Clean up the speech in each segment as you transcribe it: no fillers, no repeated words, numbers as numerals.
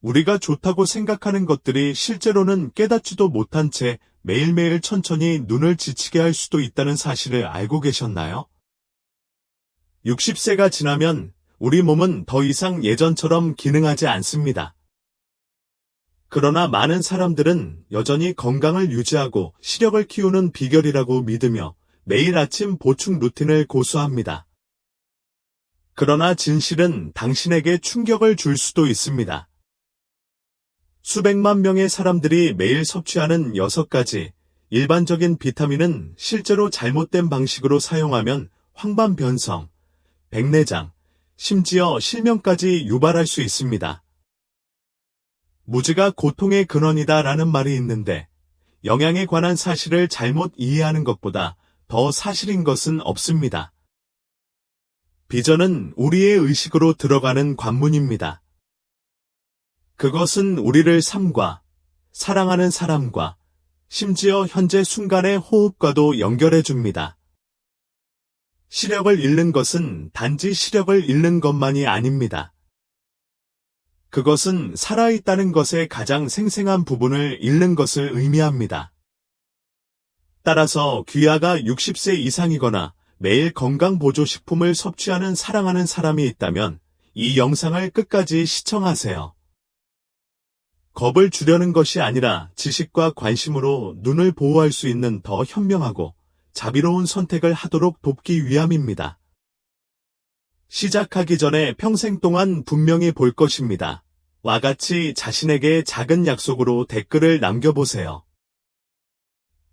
우리가 좋다고 생각하는 것들이 실제로는 깨닫지도 못한 채 매일매일 천천히 눈을 지치게 할 수도 있다는 사실을 알고 계셨나요? 60세가 지나면 우리 몸은 더 이상 예전처럼 기능하지 않습니다. 그러나 많은 사람들은 여전히 건강을 유지하고 시력을 키우는 비결이라고 믿으며 매일 아침 보충 루틴을 고수합니다. 그러나 진실은 당신에게 충격을 줄 수도 있습니다. 수백만 명의 사람들이 매일 섭취하는 6가지 일반적인 비타민은 실제로 잘못된 방식으로 사용하면 황반변성, 백내장, 심지어 실명까지 유발할 수 있습니다. 무지가 고통의 근원이다라는 말이 있는데 영양에 관한 사실을 잘못 이해하는 것보다 더 사실인 것은 없습니다. 비전은 우리의 의식으로 들어가는 관문입니다. 그것은 우리를 삶과 사랑하는 사람과 심지어 현재 순간의 호흡과도 연결해 줍니다. 시력을 잃는 것은 단지 시력을 잃는 것만이 아닙니다. 그것은 살아있다는 것의 가장 생생한 부분을 잃는 것을 의미합니다. 따라서 귀하가 60세 이상이거나 매일 건강보조식품을 섭취하는 사랑하는 사람이 있다면 이 영상을 끝까지 시청하세요. 겁을 주려는 것이 아니라 지식과 관심으로 눈을 보호할 수 있는 더 현명하고 자비로운 선택을 하도록 돕기 위함입니다. 시작하기 전에 평생 동안 분명히 볼 것입니다. 와 같이 자신에게 작은 약속으로 댓글을 남겨보세요.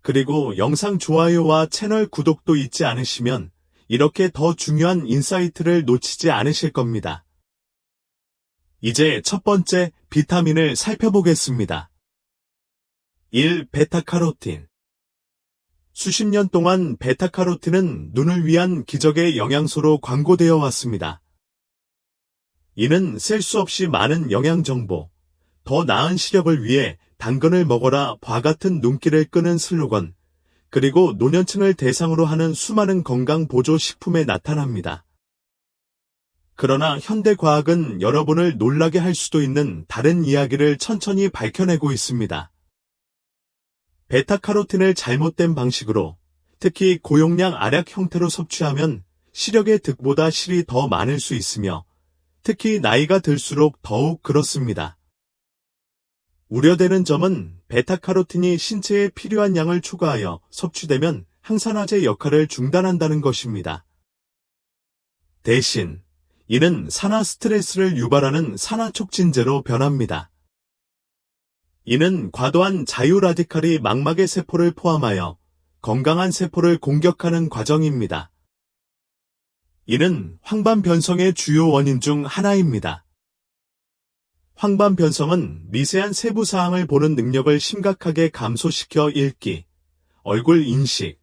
그리고 영상 좋아요와 채널 구독도 잊지 않으시면 이렇게 더 중요한 인사이트를 놓치지 않으실 겁니다. 이제 첫 번째 비타민을 살펴보겠습니다. 1. 베타카로틴. 수십 년 동안 베타카로틴은 눈을 위한 기적의 영양소로 광고되어 왔습니다. 이는 셀 수 없이 많은 영양정보, 더 나은 시력을 위해 당근을 먹어라 과 같은 눈길을 끄는 슬로건, 그리고 노년층을 대상으로 하는 수많은 건강보조식품에 나타납니다. 그러나 현대과학은 여러분을 놀라게 할 수도 있는 다른 이야기를 천천히 밝혀내고 있습니다. 베타카로틴을 잘못된 방식으로, 특히 고용량 알약 형태로 섭취하면 시력의 득보다 실이 더 많을 수 있으며 특히 나이가 들수록 더욱 그렇습니다. 우려되는 점은 베타카로틴이 신체에 필요한 양을 초과하여 섭취되면 항산화제 역할을 중단한다는 것입니다. 대신 이는 산화 스트레스를 유발하는 산화촉진제로 변합니다. 이는 과도한 자유라디칼이 망막의 세포를 포함하여 건강한 세포를 공격하는 과정입니다. 이는 황반변성의 주요 원인 중 하나입니다. 황반변성은 미세한 세부 사항을 보는 능력을 심각하게 감소시켜 읽기, 얼굴 인식,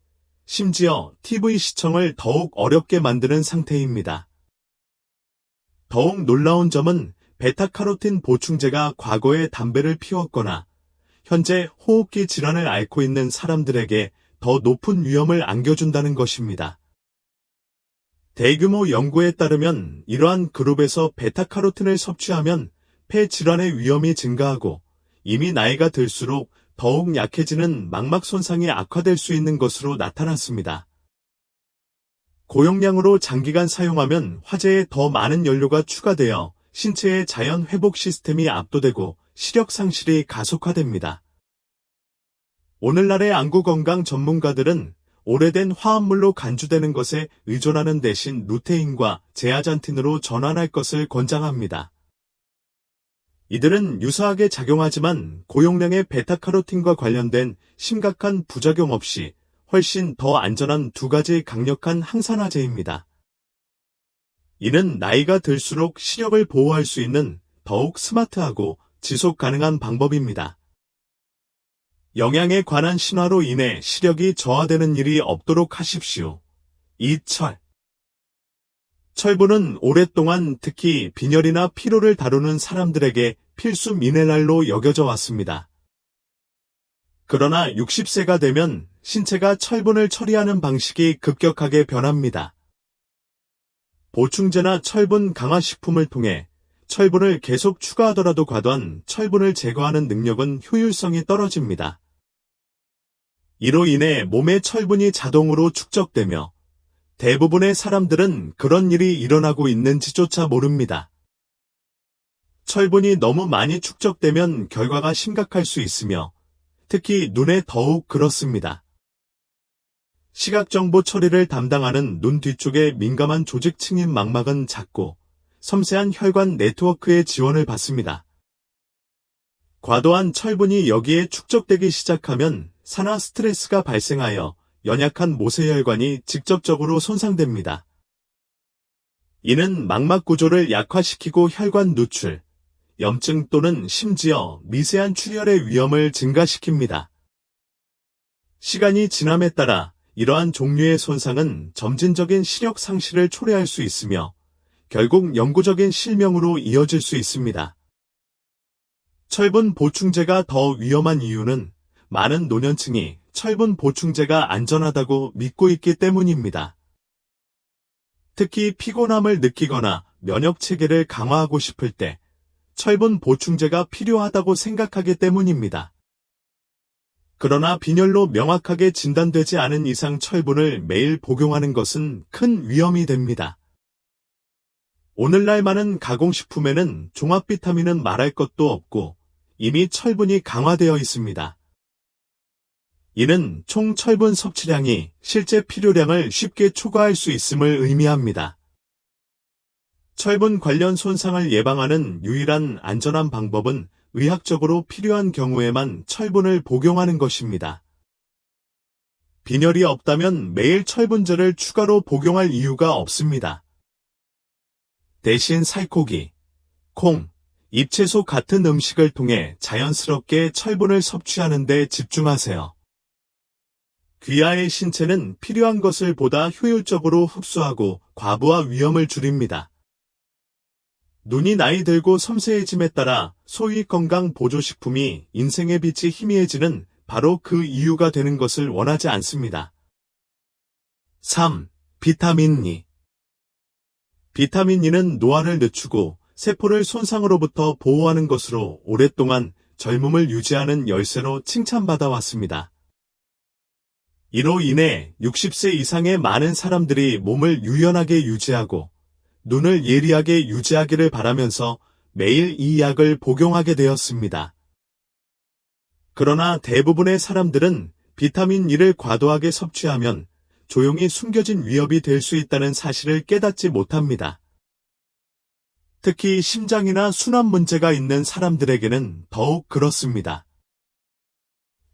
심지어 TV 시청을 더욱 어렵게 만드는 상태입니다. 더욱 놀라운 점은 베타카로틴 보충제가 과거에 담배를 피웠거나 현재 호흡기 질환을 앓고 있는 사람들에게 더 높은 위험을 안겨준다는 것입니다. 대규모 연구에 따르면 이러한 그룹에서 베타카로틴을 섭취하면 폐 질환의 위험이 증가하고 이미 나이가 들수록 더욱 약해지는 망막 손상이 악화될 수 있는 것으로 나타났습니다. 고용량으로 장기간 사용하면 화재에 더 많은 연료가 추가되어 신체의 자연 회복 시스템이 압도되고 시력 상실이 가속화됩니다. 오늘날의 안구 건강 전문가들은 오래된 화합물로 간주되는 것에 의존하는 대신 루테인과 제아잔틴으로 전환할 것을 권장합니다. 이들은 유사하게 작용하지만 고용량의 베타카로틴과 관련된 심각한 부작용 없이 훨씬 더 안전한 두 가지 강력한 항산화제입니다. 이는 나이가 들수록 시력을 보호할 수 있는 더욱 스마트하고 지속 가능한 방법입니다. 영양에 관한 신화로 인해 시력이 저하되는 일이 없도록 하십시오. 2. 철. 철분은 오랫동안 특히 빈혈이나 피로를 다루는 사람들에게 필수 미네랄로 여겨져 왔습니다. 그러나 60세가 되면 신체가 철분을 처리하는 방식이 급격하게 변합니다. 보충제나 철분 강화식품을 통해 철분을 계속 추가하더라도 과도한 철분을 제거하는 능력은 효율성이 떨어집니다. 이로 인해 몸의 철분이 자동으로 축적되며 대부분의 사람들은 그런 일이 일어나고 있는지조차 모릅니다. 철분이 너무 많이 축적되면 결과가 심각할 수 있으며 특히 눈에 더욱 그렇습니다. 시각정보 처리를 담당하는 눈 뒤쪽의 민감한 조직층인 망막은 작고 섬세한 혈관 네트워크의 지원을 받습니다. 과도한 철분이 여기에 축적되기 시작하면 산화 스트레스가 발생하여 연약한 모세혈관이 직접적으로 손상됩니다. 이는 망막 구조를 약화시키고 혈관 누출, 염증 또는 심지어 미세한 출혈의 위험을 증가시킵니다. 시간이 지남에 따라 이러한 종류의 손상은 점진적인 시력 상실을 초래할 수 있으며 결국 영구적인 실명으로 이어질 수 있습니다. 철분 보충제가 더 위험한 이유는 많은 노년층이 철분 보충제가 안전하다고 믿고 있기 때문입니다. 특히 피곤함을 느끼거나 면역 체계를 강화하고 싶을 때 철분 보충제가 필요하다고 생각하기 때문입니다. 그러나 빈혈로 명확하게 진단되지 않은 이상 철분을 매일 복용하는 것은 큰 위험이 됩니다. 오늘날 많은 가공식품에는 종합 비타민은 말할 것도 없고 이미 철분이 강화되어 있습니다. 이는 총 철분 섭취량이 실제 필요량을 쉽게 초과할 수 있음을 의미합니다. 철분 관련 손상을 예방하는 유일한 안전한 방법은 의학적으로 필요한 경우에만 철분을 복용하는 것입니다. 빈혈이 없다면 매일 철분제를 추가로 복용할 이유가 없습니다. 대신 살코기, 콩, 잎채소 같은 음식을 통해 자연스럽게 철분을 섭취하는 데 집중하세요. 귀하의 신체는 필요한 것을 보다 효율적으로 흡수하고 과부하 위험을 줄입니다. 눈이 나이 들고 섬세해짐에 따라 소위 건강 보조식품이 인생의 빛이 희미해지는 바로 그 이유가 되는 것을 원하지 않습니다. 3. 비타민 E. 비타민 E는 노화를 늦추고 세포를 손상으로부터 보호하는 것으로 오랫동안 젊음을 유지하는 열쇠로 칭찬받아 왔습니다. 이로 인해 60세 이상의 많은 사람들이 몸을 유연하게 유지하고 눈을 예리하게 유지하기를 바라면서 매일 이 약을 복용하게 되었습니다. 그러나 대부분의 사람들은 비타민 E를 과도하게 섭취하면 조용히 숨겨진 위협이 될 수 있다는 사실을 깨닫지 못합니다. 특히 심장이나 순환 문제가 있는 사람들에게는 더욱 그렇습니다.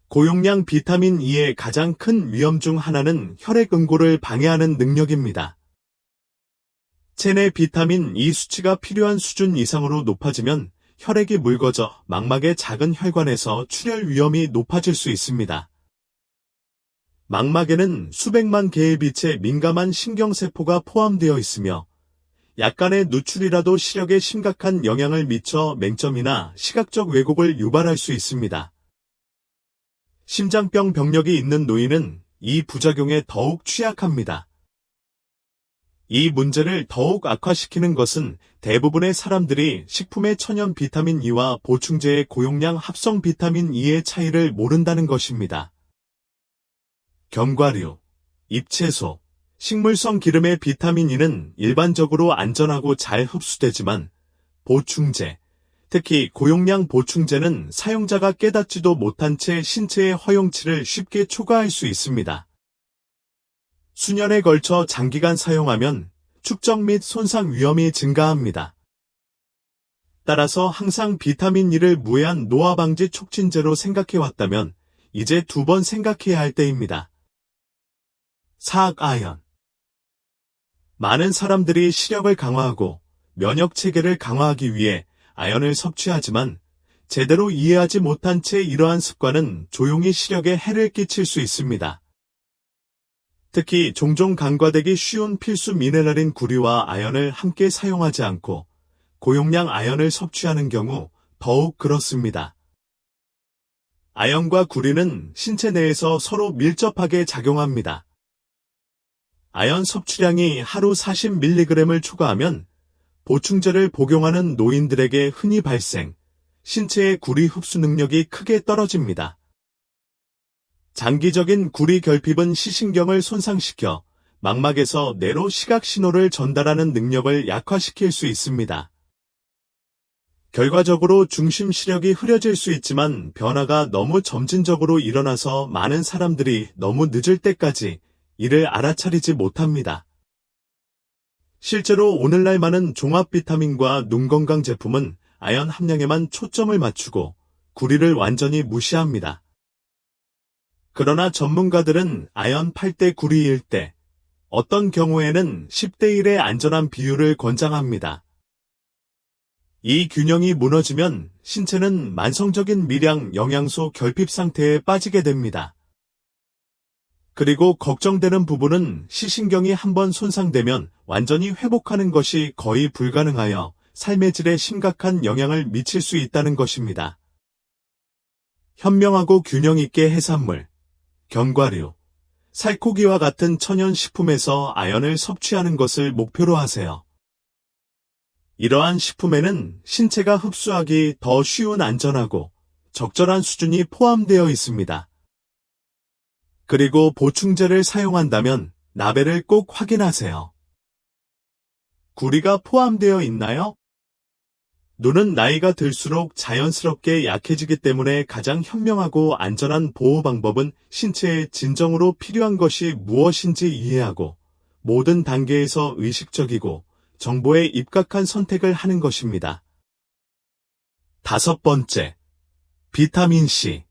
고용량 비타민 E의 가장 큰 위험 중 하나는 혈액 응고를 방해하는 능력입니다. 체내 비타민 E 수치가 필요한 수준 이상으로 높아지면 혈액이 묽어져 망막의 작은 혈관에서 출혈 위험이 높아질 수 있습니다. 망막에는 수백만 개의 빛에 민감한 신경세포가 포함되어 있으며 약간의 누출이라도 시력에 심각한 영향을 미쳐 맹점이나 시각적 왜곡을 유발할 수 있습니다. 심장병 병력이 있는 노인은 이 부작용에 더욱 취약합니다. 이 문제를 더욱 악화시키는 것은 대부분의 사람들이 식품의 천연 비타민 E와 보충제의 고용량 합성 비타민 E의 차이를 모른다는 것입니다. 견과류, 잎채소, 식물성 기름의 비타민 E는 일반적으로 안전하고 잘 흡수되지만 보충제, 특히 고용량 보충제는 사용자가 깨닫지도 못한 채 신체의 허용치를 쉽게 초과할 수 있습니다. 수년에 걸쳐 장기간 사용하면 축적 및 손상 위험이 증가합니다. 따라서 항상 비타민 E를 무해한 노화 방지 촉진제로 생각해왔다면 이제 2번 생각해야 할 때입니다. 사악아연. 많은 사람들이 시력을 강화하고 면역 체계를 강화하기 위해 아연을 섭취하지만 제대로 이해하지 못한 채 이러한 습관은 조용히 시력에 해를 끼칠 수 있습니다. 특히 종종 간과되기 쉬운 필수 미네랄인 구리와 아연을 함께 사용하지 않고 고용량 아연을 섭취하는 경우 더욱 그렇습니다. 아연과 구리는 신체 내에서 서로 밀접하게 작용합니다. 아연 섭취량이 하루 40mg을 초과하면 보충제를 복용하는 노인들에게 흔히 발생, 신체의 구리 흡수 능력이 크게 떨어집니다. 장기적인 구리 결핍은 시신경을 손상시켜 망막에서 뇌로 시각 신호를 전달하는 능력을 약화시킬 수 있습니다. 결과적으로 중심 시력이 흐려질 수 있지만 변화가 너무 점진적으로 일어나서 많은 사람들이 너무 늦을 때까지 이를 알아차리지 못합니다. 실제로 오늘날 많은 종합 비타민과 눈 건강 제품은 아연 함량에만 초점을 맞추고 구리를 완전히 무시합니다. 그러나 전문가들은 아연 8대 구리 1대, 어떤 경우에는 10대 1의 안전한 비율을 권장합니다. 이 균형이 무너지면 신체는 만성적인 미량 영양소 결핍 상태에 빠지게 됩니다. 그리고 걱정되는 부분은 시신경이 한번 손상되면 완전히 회복하는 것이 거의 불가능하여 삶의 질에 심각한 영향을 미칠 수 있다는 것입니다. 현명하고 균형 있게 해산물, 견과류, 살코기와 같은 천연식품에서 아연을 섭취하는 것을 목표로 하세요. 이러한 식품에는 신체가 흡수하기 더 쉬운 안전하고 적절한 수준이 포함되어 있습니다. 그리고 보충제를 사용한다면 라벨을 꼭 확인하세요. 구리가 포함되어 있나요? 눈은 나이가 들수록 자연스럽게 약해지기 때문에 가장 현명하고 안전한 보호 방법은 신체에 진정으로 필요한 것이 무엇인지 이해하고 모든 단계에서 의식적이고 정보에 입각한 선택을 하는 것입니다. 5번째, 비타민C.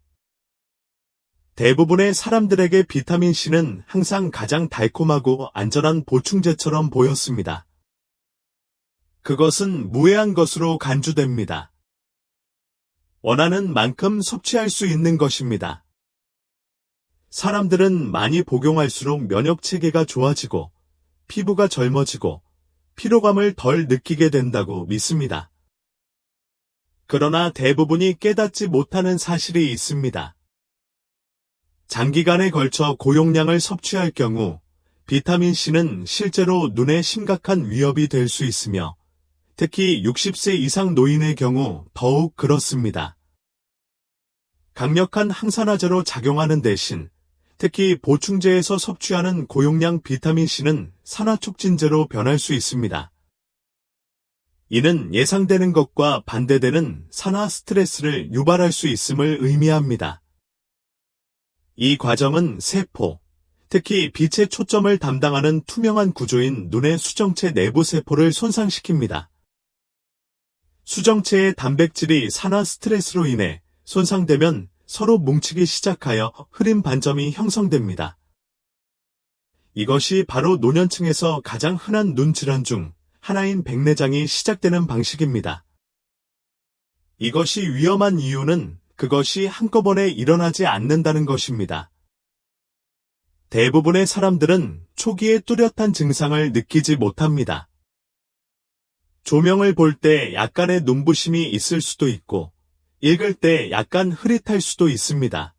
대부분의 사람들에게 비타민C는 항상 가장 달콤하고 안전한 보충제처럼 보였습니다. 그것은 무해한 것으로 간주됩니다. 원하는 만큼 섭취할 수 있는 것입니다. 사람들은 많이 복용할수록 면역 체계가 좋아지고 피부가 젊어지고 피로감을 덜 느끼게 된다고 믿습니다. 그러나 대부분이 깨닫지 못하는 사실이 있습니다. 장기간에 걸쳐 고용량을 섭취할 경우 비타민C는 실제로 눈에 심각한 위협이 될 수 있으며 특히 60세 이상 노인의 경우 더욱 그렇습니다. 강력한 항산화제로 작용하는 대신 특히 보충제에서 섭취하는 고용량 비타민C는 산화촉진제로 변할 수 있습니다. 이는 예상되는 것과 반대되는 산화 스트레스를 유발할 수 있음을 의미합니다. 이 과정은 세포, 특히 빛의 초점을 담당하는 투명한 구조인 눈의 수정체 내부 세포를 손상시킵니다. 수정체의 단백질이 산화 스트레스로 인해 손상되면 서로 뭉치기 시작하여 흐림 반점이 형성됩니다. 이것이 바로 노년층에서 가장 흔한 눈 질환 중 하나인 백내장이 시작되는 방식입니다. 이것이 위험한 이유는 그것이 한꺼번에 일어나지 않는다는 것입니다. 대부분의 사람들은 초기에 뚜렷한 증상을 느끼지 못합니다. 조명을 볼 때 약간의 눈부심이 있을 수도 있고, 읽을 때 약간 흐릿할 수도 있습니다.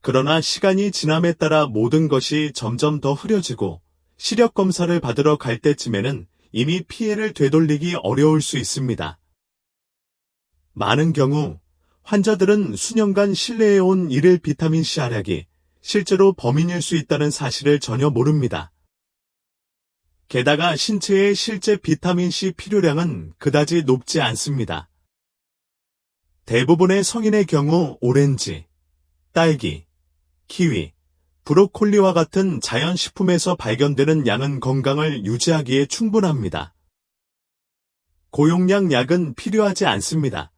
그러나 시간이 지남에 따라 모든 것이 점점 더 흐려지고 시력 검사를 받으러 갈 때쯤에는 이미 피해를 되돌리기 어려울 수 있습니다. 많은 경우 환자들은 수년간 신뢰해온 일일 비타민C 할약이 실제로 범인일 수 있다는 사실을 전혀 모릅니다. 게다가 신체의 실제 비타민C 필요량은 그다지 높지 않습니다. 대부분의 성인의 경우 오렌지, 딸기, 키위, 브로콜리와 같은 자연식품에서 발견되는 양은 건강을 유지하기에 충분합니다. 고용량 약은 필요하지 않습니다.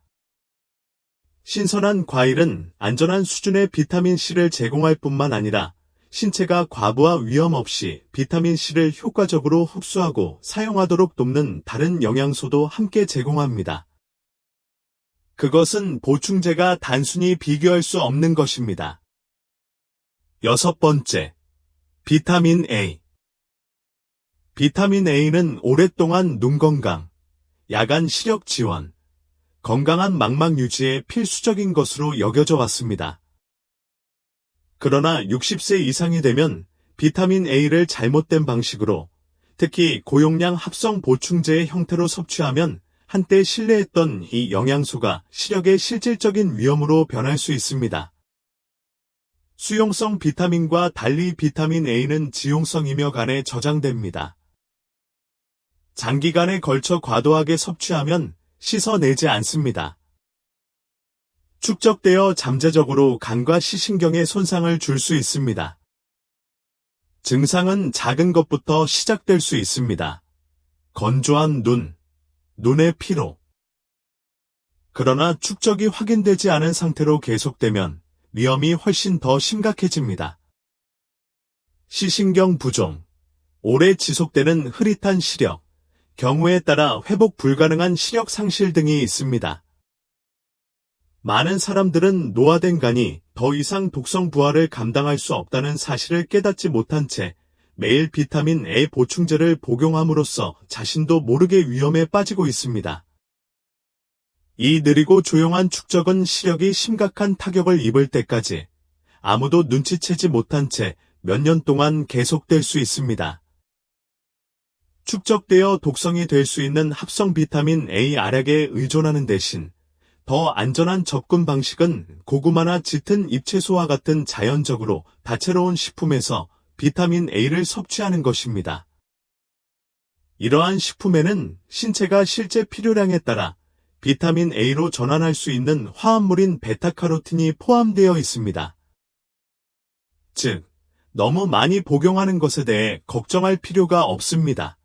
신선한 과일은 안전한 수준의 비타민C를 제공할 뿐만 아니라 신체가 과부하 위험 없이 비타민C를 효과적으로 흡수하고 사용하도록 돕는 다른 영양소도 함께 제공합니다. 그것은 보충제가 단순히 비교할 수 없는 것입니다. 6번째, 비타민 A. 비타민 A는 오랫동안 눈 건강, 야간 시력 지원, 건강한 망막 유지에 필수적인 것으로 여겨져 왔습니다. 그러나 60세 이상이 되면 비타민 A를 잘못된 방식으로 특히 고용량 합성 보충제의 형태로 섭취하면 한때 신뢰했던 이 영양소가 시력의 실질적인 위험으로 변할 수 있습니다. 수용성 비타민과 달리 비타민 A는 지용성이며 간에 저장됩니다. 장기간에 걸쳐 과도하게 섭취하면 씻어내지 않습니다. 축적되어 잠재적으로 간과 시신경에 손상을 줄 수 있습니다. 증상은 작은 것부터 시작될 수 있습니다. 건조한 눈, 눈의 피로. 그러나 축적이 확인되지 않은 상태로 계속되면 위험이 훨씬 더 심각해집니다. 시신경 부종, 오래 지속되는 흐릿한 시력, 경우에 따라 회복 불가능한 시력 상실 등이 있습니다. 많은 사람들은 노화된 간이 더 이상 독성 부하를 감당할 수 없다는 사실을 깨닫지 못한 채 매일 비타민 A 보충제를 복용함으로써 자신도 모르게 위험에 빠지고 있습니다. 이 느리고 조용한 축적은 시력이 심각한 타격을 입을 때까지 아무도 눈치채지 못한 채 몇 년 동안 계속될 수 있습니다. 축적되어 독성이 될 수 있는 합성 비타민 A 알약에 의존하는 대신 더 안전한 접근 방식은 고구마나 짙은 잎채소와 같은 자연적으로 다채로운 식품에서 비타민 A를 섭취하는 것입니다. 이러한 식품에는 신체가 실제 필요량에 따라 비타민 A로 전환할 수 있는 화합물인 베타카로틴이 포함되어 있습니다. 즉, 너무 많이 복용하는 것에 대해 걱정할 필요가 없습니다.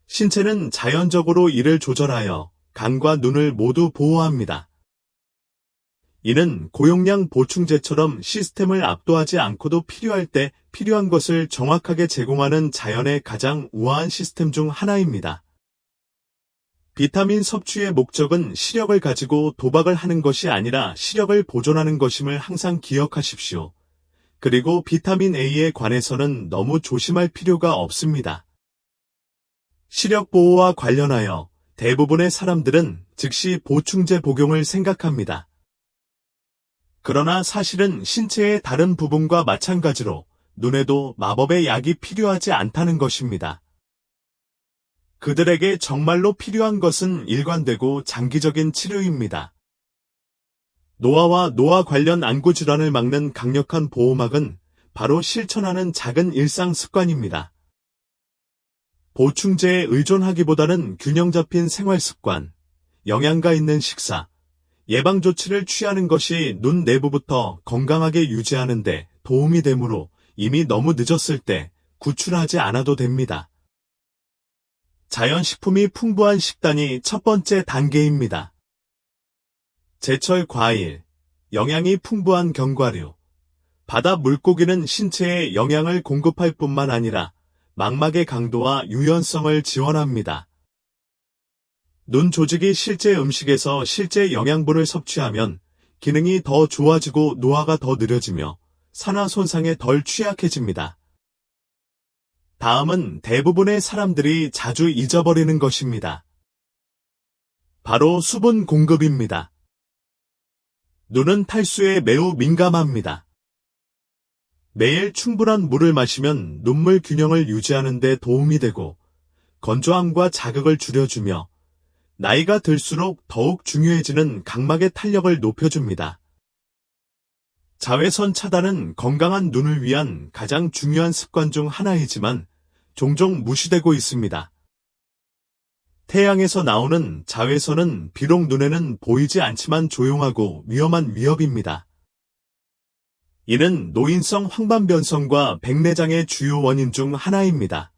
신체는 자연적으로 이를 조절하여 간과 눈을 모두 보호합니다. 이는 고용량 보충제처럼 시스템을 압도하지 않고도 필요할 때 필요한 것을 정확하게 제공하는 자연의 가장 우아한 시스템 중 하나입니다. 비타민 섭취의 목적은 시력을 가지고 도박을 하는 것이 아니라 시력을 보존하는 것임을 항상 기억하십시오. 그리고 비타민 A에 관해서는 너무 조심할 필요가 없습니다. 시력 보호와 관련하여 대부분의 사람들은 즉시 보충제 복용을 생각합니다. 그러나 사실은 신체의 다른 부분과 마찬가지로 눈에도 마법의 약이 필요하지 않다는 것입니다. 그들에게 정말로 필요한 것은 일관되고 장기적인 치료입니다. 노화와 노화 관련 안구질환을 막는 강력한 보호막은 바로 실천하는 작은 일상 습관입니다. 보충제에 의존하기보다는 균형 잡힌 생활 습관, 영양가 있는 식사, 예방 조치를 취하는 것이 눈 내부부터 건강하게 유지하는 데 도움이 되므로 이미 너무 늦었을 때 구출하지 않아도 됩니다. 자연식품이 풍부한 식단이 첫 번째 단계입니다. 제철 과일, 영양이 풍부한 견과류, 바다 물고기는 신체에 영양을 공급할 뿐만 아니라 망막의 강도와 유연성을 지원합니다. 눈 조직이 실제 음식에서 실제 영양분을 섭취하면 기능이 더 좋아지고 노화가 더 느려지며 산화 손상에 덜 취약해집니다. 다음은 대부분의 사람들이 자주 잊어버리는 것입니다. 바로 수분 공급입니다. 눈은 탈수에 매우 민감합니다. 매일 충분한 물을 마시면 눈물 균형을 유지하는 데 도움이 되고 건조함과 자극을 줄여주며 나이가 들수록 더욱 중요해지는 각막의 탄력을 높여줍니다. 자외선 차단은 건강한 눈을 위한 가장 중요한 습관 중 하나이지만 종종 무시되고 있습니다. 태양에서 나오는 자외선은 비록 눈에는 보이지 않지만 조용하고 위험한 위협입니다. 이는 노인성 황반변성과 백내장의 주요 원인 중 하나입니다.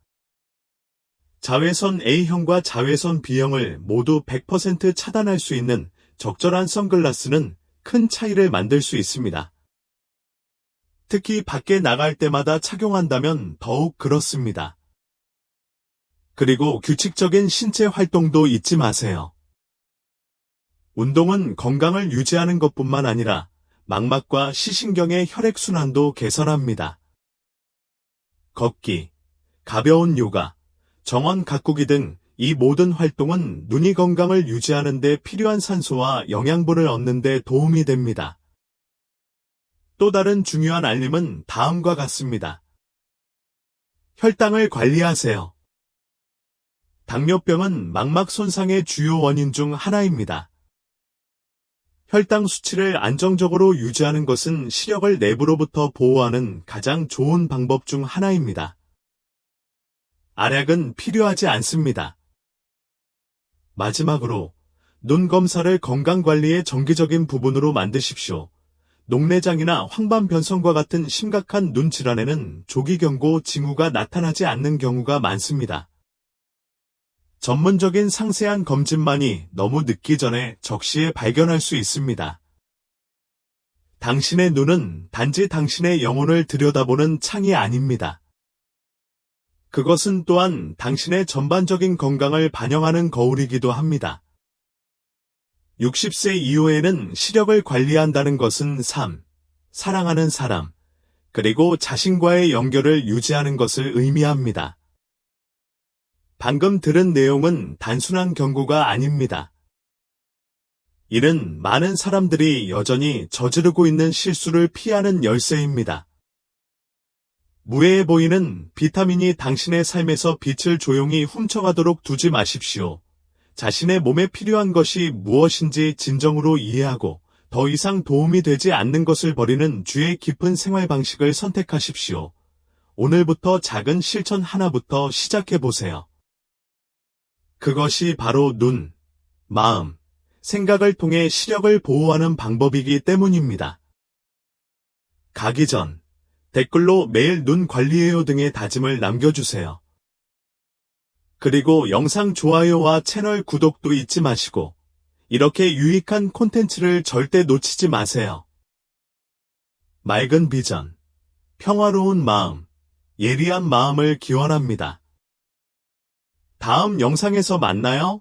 자외선 A형과 자외선 B형을 모두 100% 차단할 수 있는 적절한 선글라스는 큰 차이를 만들 수 있습니다. 특히 밖에 나갈 때마다 착용한다면 더욱 그렇습니다. 그리고 규칙적인 신체 활동도 잊지 마세요. 운동은 건강을 유지하는 것뿐만 아니라 망막과 시신경의 혈액순환도 개선합니다. 걷기, 가벼운 요가, 정원 가꾸기 등 이 모든 활동은 눈이 건강을 유지하는 데 필요한 산소와 영양분을 얻는 데 도움이 됩니다. 또 다른 중요한 알림은 다음과 같습니다. 혈당을 관리하세요. 당뇨병은 망막 손상의 주요 원인 중 하나입니다. 혈당 수치를 안정적으로 유지하는 것은 시력을 내부로부터 보호하는 가장 좋은 방법 중 하나입니다. 알약은 필요하지 않습니다. 마지막으로 눈 검사를 건강관리의 정기적인 부분으로 만드십시오. 녹내장이나 황반변성과 같은 심각한 눈 질환에는 조기 경고 징후가 나타나지 않는 경우가 많습니다. 전문적인 상세한 검진만이 너무 늦기 전에 적시에 발견할 수 있습니다. 당신의 눈은 단지 당신의 영혼을 들여다보는 창이 아닙니다. 그것은 또한 당신의 전반적인 건강을 반영하는 거울이기도 합니다. 60세 이후에는 시력을 관리한다는 것은 삶, 사랑하는 사람, 그리고 자신과의 연결을 유지하는 것을 의미합니다. 방금 들은 내용은 단순한 경고가 아닙니다. 이는 많은 사람들이 여전히 저지르고 있는 실수를 피하는 열쇠입니다. 무해해 보이는 비타민이 당신의 삶에서 빛을 조용히 훔쳐가도록 두지 마십시오. 자신의 몸에 필요한 것이 무엇인지 진정으로 이해하고 더 이상 도움이 되지 않는 것을 버리는 주의 깊은 생활 방식을 선택하십시오. 오늘부터 작은 실천 하나부터 시작해보세요. 그것이 바로 눈, 마음, 생각을 통해 시력을 보호하는 방법이기 때문입니다. 가기 전 댓글로 매일 눈 관리해요 등의 다짐을 남겨주세요. 그리고 영상 좋아요와 채널 구독도 잊지 마시고 이렇게 유익한 콘텐츠를 절대 놓치지 마세요. 맑은 비전, 평화로운 마음, 예리한 마음을 기원합니다. 다음 영상에서 만나요.